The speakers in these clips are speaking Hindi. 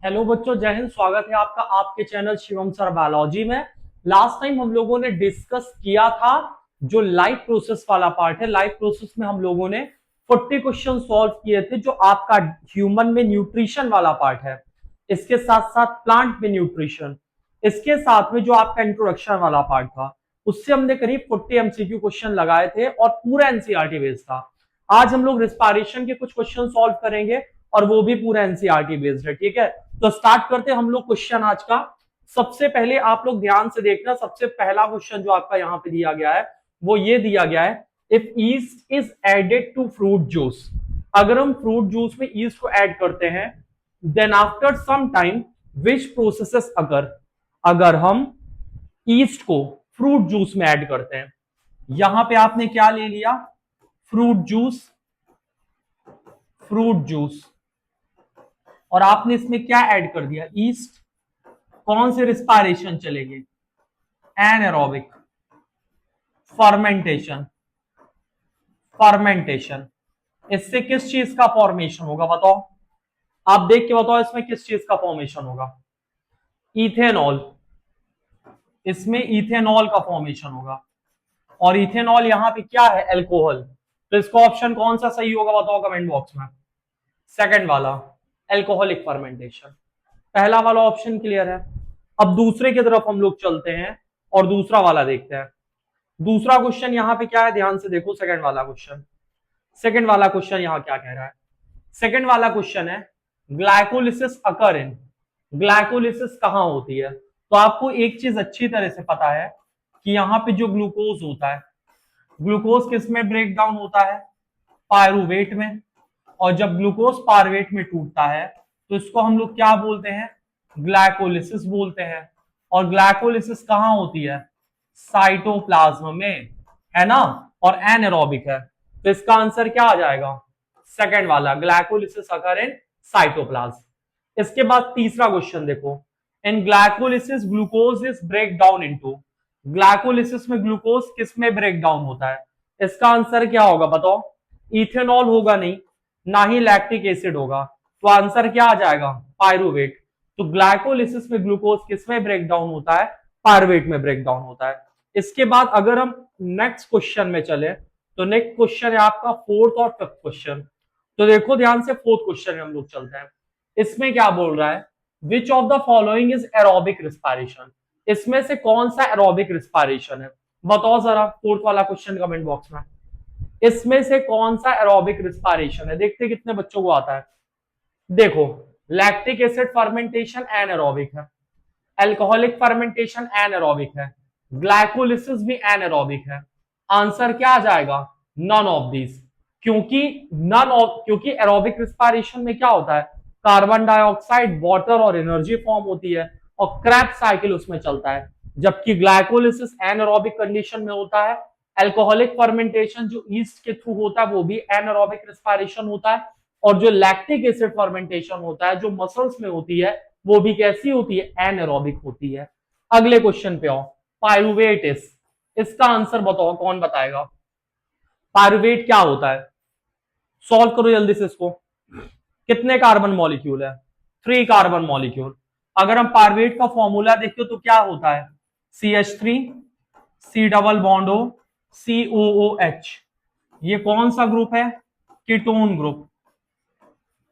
हेलो बच्चों, जय हिंद। स्वागत है आपका आपके चैनल शिवम सर बायोलॉजी में। लास्ट टाइम हम लोगों ने डिस्कस किया था जो लाइफ प्रोसेस वाला पार्ट है। लाइफ प्रोसेस में हम लोगों ने 40 क्वेश्चन सॉल्व किए थे, जो आपका ह्यूमन में न्यूट्रिशन वाला पार्ट है, इसके साथ साथ प्लांट में न्यूट्रिशन, इसके साथ में जो आपका इंट्रोडक्शन वाला पार्ट था, उससे हमने करीब 40 एमसीक्यू क्वेश्चन लगाए थे और पूरा एनसीईआरटी बेस्ड था। आज हम लोग रिस्पायरेशन के कुछ क्वेश्चन सॉल्व करेंगे और वो भी पूरा एनसीईआरटी बेस्ड है। ठीक है, तो स्टार्ट करते हैं हम लोग क्वेश्चन आज का। सबसे पहले आप लोग ध्यान से देखना, सबसे पहला क्वेश्चन जो आपका यहाँ पे दिया गया है वो ये दिया गया है, if yeast is added to fruit juice. अगर हम फ्रूट जूस में ईस्ट को ऐड करते हैं, then after some time which processes अगर अगर हम ईस्ट को फ्रूट जूस में ऐड करते हैं, यहां पे आपने क्या ले लिया, फ्रूट जूस, फ्रूट जूस, और आपने इसमें क्या ऐड कर दिया, ईस्ट। कौन से रिस्पायरेशन चलेंगे, एनारोबिक, फर्मेंटेशन, फर्मेंटेशन। इससे किस चीज का फॉर्मेशन होगा बताओ, आप देख के बताओ इसमें किस चीज का फॉर्मेशन होगा, इथेनॉल। इसमें इथेनॉल का फॉर्मेशन होगा, और इथेनॉल यहां पे क्या है, अल्कोहल। तो इसका ऑप्शन कौन सा सही होगा बताओ कमेंट बॉक्स में। सेकंड वाला, अल्कोहलिक फर्मेंटेशन। पहला वाला ऑप्शन क्लियर है। अब दूसरे की तरफ हम लोग चलते हैं और दूसरा वाला देखते हैं। दूसरा क्वेश्चन यहां पे क्या है, ध्यान से देखो। सेकंड वाला क्वेश्चन, सेकंड वाला क्वेश्चन यहां क्या कह रहा है। सेकंड वाला क्वेश्चन है, ग्लाइकोलिसिस अकर इन। ग्लाइकोलिसिस कहां होती है? तो आपको एक चीज अच्छी तरह से पता है कि यहां पे जो ग्लूकोज होता है, ग्लूकोज किस में ब्रेक डाउन होता है, पायरुवेट में। और जब ग्लूकोज पायरुवेट में टूटता है तो इसको हम लोग क्या बोलते हैं, ग्लाइकोलिसिस बोलते हैं। और ग्लाइकोलिसिस कहां होती है, साइटोप्लाज्म में, है ना। और एनारोबिक है, तो इसका आंसर क्या आ जाएगा, सेकंड वाला, ग्लाइकोलिसिस अकर इन साइटोप्लाज्म। इसके बाद तीसरा क्वेश्चन देखो, in glycolysis glucose is break down into. Glycolysis में ग्लूकोज किस में ब्रेक डाउन होता है, इसका आंसर क्या होगा बताओ। इथेनॉल होगा नहीं, ना ही लैक्टिक एसिड होगा, तो आंसर क्या आ जाएगा, पायरुवेट। तो ग्लाइकोलिसिस में ग्लूकोज किस में ब्रेक डाउन होता है, पायरुवेट में ब्रेक डाउन होता है। इसके बाद अगर हम नेक्स्ट क्वेश्चन में चले, तो नेक्स्ट क्वेश्चन है आपका फोर्थ और फिफ्थ क्वेश्चन। तो देखो ध्यान से, फोर्थ क्वेश्चन में हम लोग चलते हैं। इसमें क्या बोल रहा है, which of the following is aerobic respiration. इसमें से कौन सा एरोबिक रिस्पायरेशन है, बताओ जरा, फोर्थ वाला क्वेश्चन कमेंट बॉक्स में। इसमें से कौन सा एरोबिक रिस्पायरेशन है, देखते कितने बच्चों को आता है। देखो, लैक्टिक एसिड फर्मेंटेशन एनारोबिक है, अल्कोहलिक फर्मेंटेशन एनारोबिक है, ग्लाइकोलिसिस भी एनारोबिक है। आंसर क्या आ जाएगा, नन ऑफ दीज। क्योंकि एरोबिक रिस्पायरेशन में क्या होता है, कार्बन डाइऑक्साइड, वाटर और एनर्जी फॉर्म होती है, और क्रैब्स साइकिल उसमें चलता है। जबकि ग्लाइकोलिसिस एनारोबिक कंडीशन में होता है। अल्कोहलिक फर्मेंटेशन जो ईस्ट के थ्रू होता है वो भी एनारोबिक रिस्पायरेशन होता है। और जो लैक्टिक एसिड फर्मेंटेशन होता है जो मसल्स में होती है, वो भी कैसी होती है, एनारोबिक होती है। अगले क्वेश्चन पे आओ, पायरुवेट, इसका आंसर बताओ, कौन बताएगा, पायरुवेट क्या होता है। सॉल्व करो जल्दी से इसको। कितने कार्बन मॉलिक्यूल है, 3 कार्बन मॉलिक्यूल। अगर हम पायरुवेट का फॉर्मूला देखते हो तो क्या होता है, CH3, C double bond O, COOH। ये कौन सा ग्रुप है, कीटोन ग्रुप।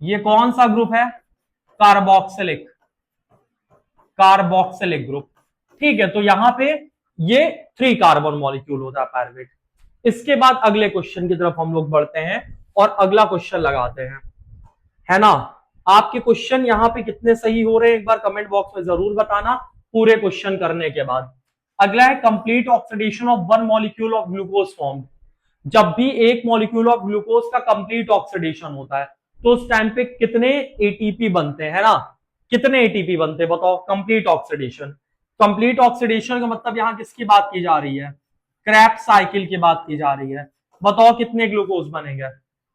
ये कौन सा ग्रुप है, कार्बोक्सिलिक, कार्बोक्सिलिक ग्रुप। ठीक है, तो यहां पे ये 3 कार्बन मॉलिक्यूल होता है पायरुवेट। इसके बाद अगले क्वेश्चन की तरफ हम लोग बढ़ते हैं और अगला क्वेश्चन लगाते हैं, है ना। आपके क्वेश्चन यहां पे कितने सही हो रहे हैं एक बार कमेंट बॉक्स में जरूर बताना, पूरे क्वेश्चन करने के बाद। अगला है, complete oxidation of one molecule of glucose form. जब भी एक मॉलिक्यूल ऑफ ग्लूकोज का कंप्लीट ऑक्सीडेशन होता है तो उस टाइम पे कितने एटीपी बनते हैं, है ना। कितने एटीपी बनते हैं बताओ, कंप्लीट ऑक्सीडेशन। कंप्लीट ऑक्सीडेशन का मतलब यहां किसकी बात की जा रही है, क्रैब्स साइकिल की बात की जा रही है। बताओ कितने ग्लूकोज बनेंगे,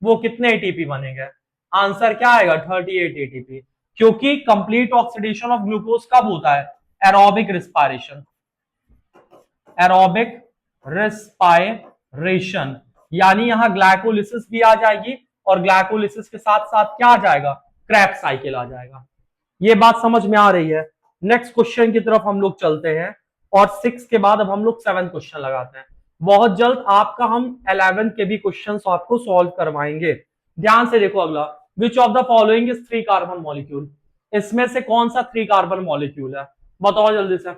वो कितने एटीपी बनेंगे। आंसर क्या आएगा, 38 एटीपी। क्योंकि कंप्लीट ऑक्सीडेशन ऑफ ग्लूकोज कब होता है, एरोबिक रिस्पायरेशन, एरोबिक रिस्पायरेशन। यानी यहां ग्लाइकोलिसिस भी आ जाएगी और ग्लाइकोलिसिस के साथ साथ क्या आ जाएगा, क्रैब्स साइकिल आ जाएगा। ये बात समझ में आ रही है। नेक्स्ट क्वेश्चन की तरफ हम लोग चलते हैं और 6 के बाद अब हम लोग 7 क्वेश्चन लगाते हैं। बहुत जल्द आपका हम 11 के भी क्वेश्चन आपको सॉल्व करवाएंगे। ध्यान से देखो अगला, which of the following is 3 carbon molecule, इसमें से कौन सा 3 कार्बन मॉलिक्यूल है, बताओ जल्दी से।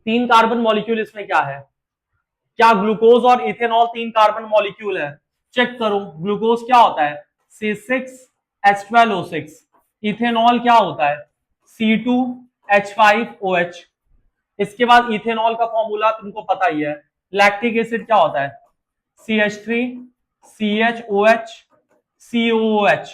3 कार्बन मॉलिक्यूल इसमें क्या है, क्या ग्लूकोज और इथेनॉल 3 कार्बन मॉलिक्यूल है? चेक करो, ग्लूकोज क्या होता है C6H12O6, इथेनॉल क्या होता है C2H5OH। इसके बाद इथेनॉल का फॉर्मूला तुमको पता ही है, लैक्टिक एसिड क्या होता है CH3CHOH COOH।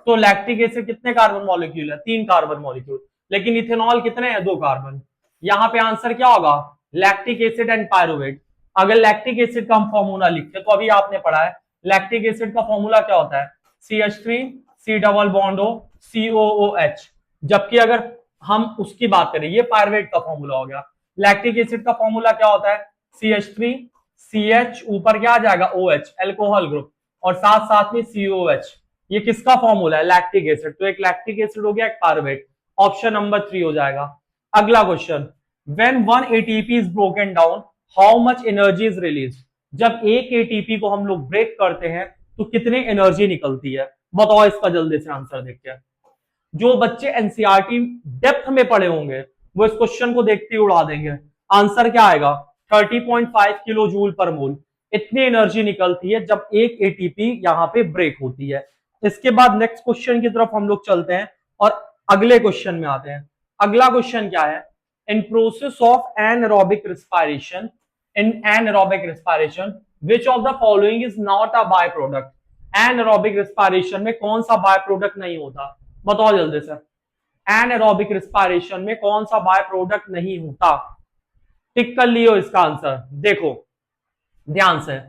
तो लैक्टिक एसिड कितने कार्बन मॉलिक्यूल है, 3 कार्बन मॉलिक्यूल, लेकिन इथेनॉल कितने हैं, 2 कार्बन। यहां पे आंसर क्या होगा, लैक्टिक एसिड एंड पायरुवेट। अगर लैक्टिक एसिड का हम फॉर्मूला लिखते तो अभी आपने पढ़ा है लैक्टिक एसिड का फॉर्मूला क्या होता है CH3C+COOH। जबकि अगर हम उसकी बात करें, ये पायरुवेट का फॉर्मूला हो गया, लैक्टिक एसिड का फॉर्मूला क्या होता है CH3CH ऊपर क्या आ जाएगा OH अल्कोहल ग्रुप और साथ साथ में COH। ये किसका फॉर्मूला है, लैक्टिक एसिड। तो एक लैक्टिक एसिड हो गया, एक पायरुवेट, ऑप्शन नंबर 3 हो जाएगा। अगला question, when 1 ATP is broken down how much energy is release. जब एक एटीपी को हम लोग ब्रेक करते हैं तो कितनी एनर्जी निकलती है, बताओ इसका जल्दी से आंसर देखते हैं। जो बच्चे एनसीईआरटी डेप्थ में पढ़े होंगे वो इस क्वेश्चन को देखते ही उड़ा देंगे। आंसर क्या आएगा 30.5 किलो जूल पर मोल। इतनी एनर्जी निकलती है जब एक एटीपी यहां पे ब्रेक होती है। इसके बाद नेक्स्ट क्वेश्चन की तरफ हम लोग चलते हैं और अगले क्वेश्चन में आते हैं। अगला क्वेश्चन क्या है, in process of anaerobic respiration, in anaerobic respiration which of the following is not a byproduct। anaerobic respiration में कौन सा बाय प्रोडक्ट नहीं होता, बताओ जल्दी से। anaerobic respiration में कौन सा बाय प्रोडक्ट नहीं होता, टिक कर लियो इसका आंसर। देखो ध्यान से,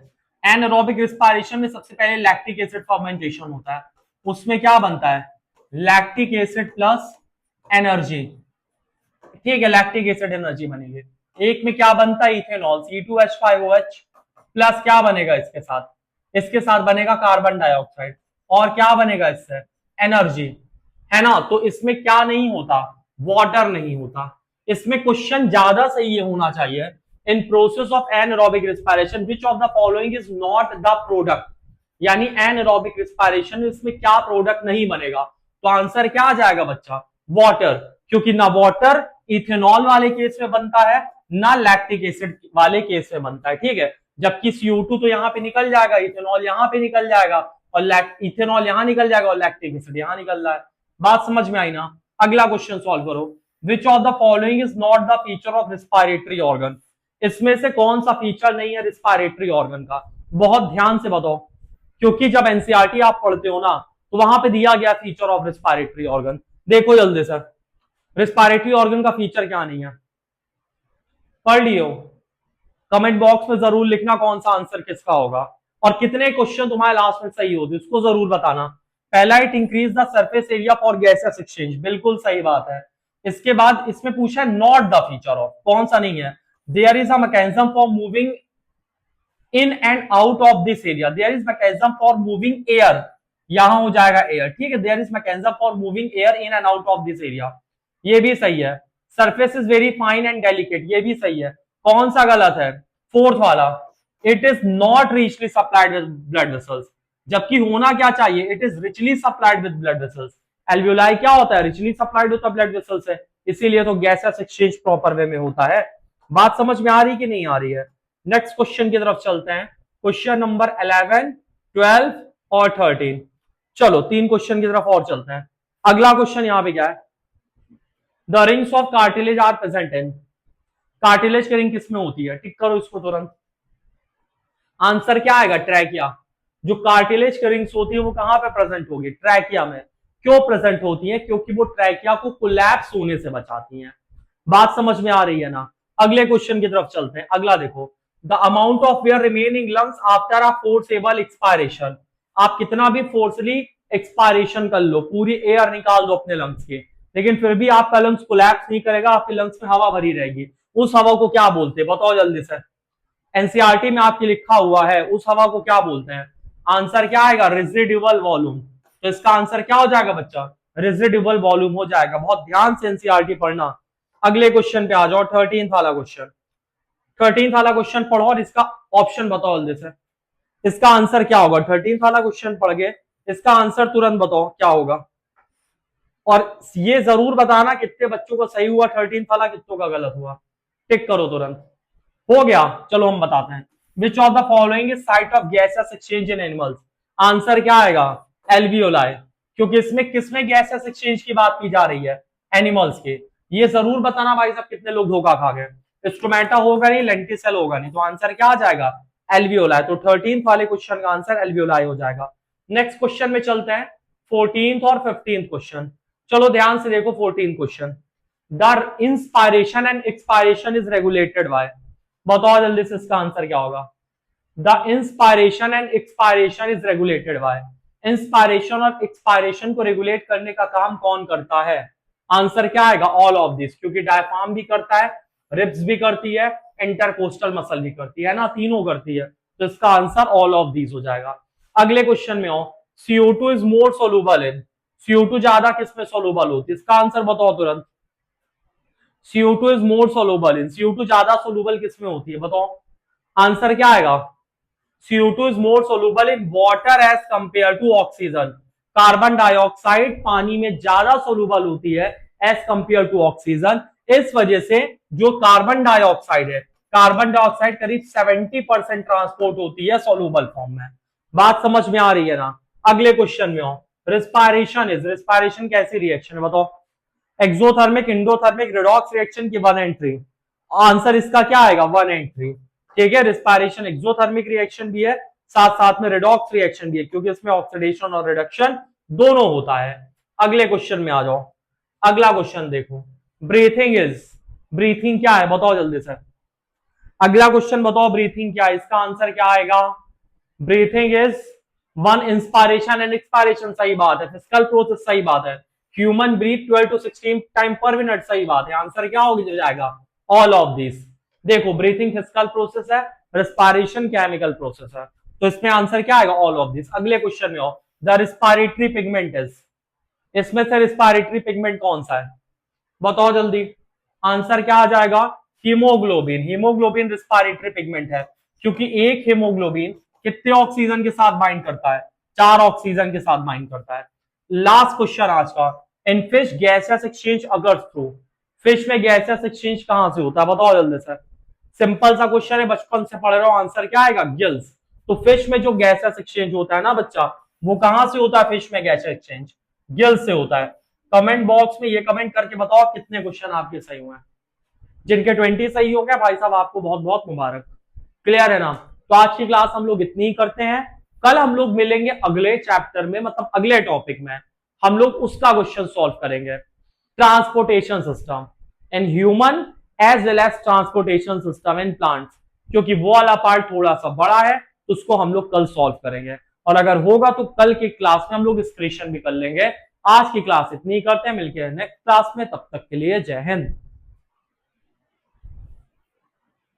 anaerobic respiration में सबसे पहले लैक्टिक एसिड फर्मेंटेशन होता है, उसमें क्या बनता है लैक्टिक एसिड प्लस एनर्जी। ठीक है, लैक्टिक एसिड एनर्जी बनेगी। एक में क्या बनता है इथेनॉल C2H5OH प्लस क्या बनेगा इसके साथ बनेगा कार्बन डाइऑक्साइड और क्या बनेगा इससे एनर्जी, है ना। तो इसमें क्या नहीं होता, वाटर नहीं होता। इसमें क्वेश्चन ज्यादा सही ये होना चाहिए, in process of anaerobic respiration which of the following is not the product, यानी एनारोबिक रेस्पिरेशन इसमें क्या प्रोडक्ट नहीं बनेगा। तो आंसर क्या आ जाएगा बच्चा, वाटर, क्योंकि ना वाटर इथेनॉल वाले केस में बनता है ना लैक्टिक एसिड वाले केस में बनता है। ठीक है, जबकि CO2 तो यहां पे निकल जाएगा, इथेनॉल यहां पे निकल जाएगा और इथेनॉल यहां निकल जाएगा और लैक्टिक एसिड यहां निकल रहा है। बात समझ में आई ना। अगला क्वेश्चन सॉल्व करो, which of the following is not the feature of respiratory organ. इसमें से कौन सा फीचर नहीं है रिस्पायरेटरी ऑर्गन का, बहुत ध्यान से बताओ, क्योंकि जब एनसीईआरटी आप पढ़ते हो ना तो वहां पे दिया गया फीचर ऑफ रिस्पायरेटरी ऑर्गन। देखो जल्दी से, रिस्पायरेटरी ऑर्गन का फीचर क्या नहीं है, पढ़ लियो। कमेंट बॉक्स में जरूर लिखना कौन सा आंसर किसका होगा और कितने क्वेश्चन तुम्हारे लास्ट में सही होते उसको जरूर बताना। पहला, it increase the surface area for gases exchange, बिल्कुल सही बात है। इसके बाद इसमें पूछा है नॉट द फीचर ऑफ, कौन सा नहीं है, there is a mechanism for moving in and out of this area, there is mechanism for moving air, यहां हो जाएगा एयर। ठीक है, there is mechanism for moving air in and out of this area, ये भी सही है। Surface is very fine and delicate, ये भी सही है। कौन सा गलत है, फोर्थ वाला, it is not richly supplied with blood vessels, जबकि होना क्या चाहिए, it is richly supplied with blood vessels. Alveoli क्या होता है, रिचली सप्लाइड होता है ब्लड वेसल्स है, इसीलिए तो गैसेस एक्सचेंज प्रॉपर वे में होता है। बात समझ में आ रही कि नहीं आ रही है। नेक्स्ट क्वेश्चन की तरफ चलते हैं, क्वेश्चन नंबर 11, 12 और 13। चलो 3 क्वेश्चन की तरफ और चलते हैं। अगला क्वेश्चन यहां पे क्या है, the rings of cartilage are present in, cartilage की रिंग किसमें होती है, टिक करो इसको तुरंत। आंसर क्या आएगा, ट्रैकिया। जो कार्टिलेज की रिंग्स होती है वो कहां पे प्रेजेंट होगी, ट्रैकिया में। क्यों प्रेजेंट होती है, क्योंकि वो ट्रैकिया को कोलैप्स होने से बचाती हैं। बात समझ में आ रही है ना। अगले क्वेश्चन की तरफ चलते हैं। अगला देखो, the amount of air remaining lungs after a forcible expiration, आप कितना भी फोर्सली एक्सपायरेशन कर लो, पूरी एयर निकाल दो अपने लंग्स की, लेकिन फिर भी आपका लंग्स कोलैप्स नहीं करेगा, आपके लंग्स में हवा भरी रहेगी। उस हवा को क्या बोलते हैं, बताओ जल्दी से। एनसीईआरटी में आपके लिखा हुआ है, उस हवा को क्या बोलते हैं। आंसर क्या आएगा, रेजिडुअल वॉल्यूम। तो इसका आंसर क्या हो जाएगा बच्चा, रेजिडुअल वॉल्यूम हो जाएगा। बहुत ध्यान से एनसीईआरटी पढ़ना। अगले क्वेश्चन पे आ जाओ, 13th वाला क्वेश्चन। 13th वाला क्वेश्चन पढ़ो और इसका ऑप्शन बताओ जल्दी से। इसका आंसर क्या होगा? 13th वाला क्वेश्चन पढ़ के इसका आंसर तुरंत बताओ क्या होगा। और ये जरूर बताना कितने बच्चों को सही हुआ 13th वाला, कितनों का गलत हुआ। टिक करो तुरंत। हो गया, चलो हम बताते हैं। Which of the following is site of gases exchange in animals? Answer क्या आएगा? एल्वियोलाई। क्योंकि इसमें किसमें गैसेस एक्सचेंज की बात की जा रही है? एनिमल्स के। ये जरूर बताना भाई साहब कितने लोग धोखा खा गए। स्टोमेटा होगा नहीं, लेंटिसेल होगा नहीं, तो आंसर क्या आ जाएगा? एल्वियोलाई। तो 13th वाले क्वेश्चन का आंसर एल्वियोलाई हो जाएगा। नेक्स्ट क्वेश्चन में चलते हैं, 14th और 15th क्वेश्चन। चलो ध्यान से देखो 14th question. The inspiration and expiration is regulated by. बताओ जल्दी से इसका आंसर क्या होगा। The inspiration and expiration is regulated by. Inspiration और एक्सपायरेशन को रेगुलेट करने का काम कौन करता है? आंसर क्या आएगा? All of this. क्योंकि डायफ्राम भी करता है, रिब्स भी करती है, इंटरकोस्टल मसल भी करती है ना, तीनों करती है। तो इसका आंसर ऑल ऑफ दिस हो जाएगा। अगले क्वेश्चन में आओ, CO2 is more soluble in. CO2 ज्यादा किसमें सोलुबल होती है? इसका आंसर बताओ तुरंत। CO2 is more soluble in. CO2 ज्यादा सोलुबल किसमें होती है? बताओ आंसर क्या आएगा। CO2 is more soluble in water as compared to oxygen। Carbon dioxide पानी में ज्यादा सोलुबल होती है एज कंपेयर टू ऑक्सीजन। इस वजह से जो कार्बन डाइऑक्साइड है, कार्बन डाइऑक्साइड करीब 70% ट्रांसपोर्ट होती है सोलुबल फॉर्म में। बात समझ में आ रही है ना? अगले क्वेश्चन में हो, रिस्पायरेशन इज। रिस्पायरेशन कैसी रिएक्शन है बताओ। एक्सोथर्मिक, इंडोथर्मिक, रिडॉक्स रिएक्शन की 1 and 3। आंसर इसका क्या आएगा? 1 and 3। ठीक है, रिस्पायरेशन एक्सोथर्मिक रिएक्शन भी है, साथ साथ में रिडॉक्स रिएक्शन भी है, क्योंकि इसमें ऑक्सीडेशन और रिडक्शन दोनों होता है। अगले क्वेश्चन में आ जाओ। अगला क्वेश्चन देखो, ब्रीथिंग इज। ब्रीथिंग क्या है बताओ जल्दी से। अगला क्वेश्चन बताओ, ब्रीथिंग क्या है? इसका आंसर क्या आएगा? Breathing is 1 inspiration and expiration. सही बात है। फिजिकल प्रोसेस सही बात है। ह्यूमन ब्रीथ 12 to 16 टाइम पर मिनट। सही बात है। आंसर क्या हो जाएगा? All of this. देखो ब्रीथिंग फिजिकल प्रोसेस है, रेस्पिरेशन केमिकल प्रोसेस है, तो इसमें आंसर क्या आएगा? All of this. अगले क्वेश्चन में आओ, द रिस्पायरेटरी पिगमेंट इज। इसमें से रिस्पायरेटरी पिगमेंट कौन सा है बताओ जल्दी। आंसर क्या आ जाएगा? हीमोग्लोबिन। हीमोग्लोबिन रिस्पायरेटरी पिगमेंट है, क्योंकि एक हीमोग्लोबिन कितने ऑक्सीजन के साथ बाइंड करता है? 4 ऑक्सीजन के साथ बाइंड करता है। लास्ट क्वेश्चन आज का, इन फिश गैसेस एक्सचेंज अगर थ्रू। फिश में गैसेस एक्सचेंज कहां से होता है बताओ जल्दी से। सिंपल सा क्वेश्चन है, बचपन से पढ़ रहे हो। आंसर क्या आएगा? गिल्स। तो फिश में जो गैसेस एक्सचेंज होता है ना बच्चा, वो कहां से होता है? फिश में गैसेस एक्सचेंज गिल्स से होता है। कमेंट बॉक्स में ये कमेंट करके बताओ कितने क्वेश्चन आपके सही हुए हैं। जिनके 20 सही हो गए भाई साहब, आपको बहुत बहुत मुबारक। क्लियर है ना? तो आज की क्लास हम लोग इतनी ही करते हैं। कल हम लोग मिलेंगे अगले चैप्टर में, मतलब अगले टॉपिक में हम लोग उसका क्वेश्चन सॉल्व करेंगे। Transportation system in human as well as transportation system in plants, क्योंकि वो वाला पार्ट थोड़ा सा बड़ा है, तो उसको हम लोग कल सॉल्व करेंगे। और अगर होगा तो कल की क्लास में हम लोग एक्सप्रेशन भी कर लेंगे। आज की क्लास इतनी करते हैं, मिलके नेक्स्ट क्लास में। तब तक के लिए जय हिंद।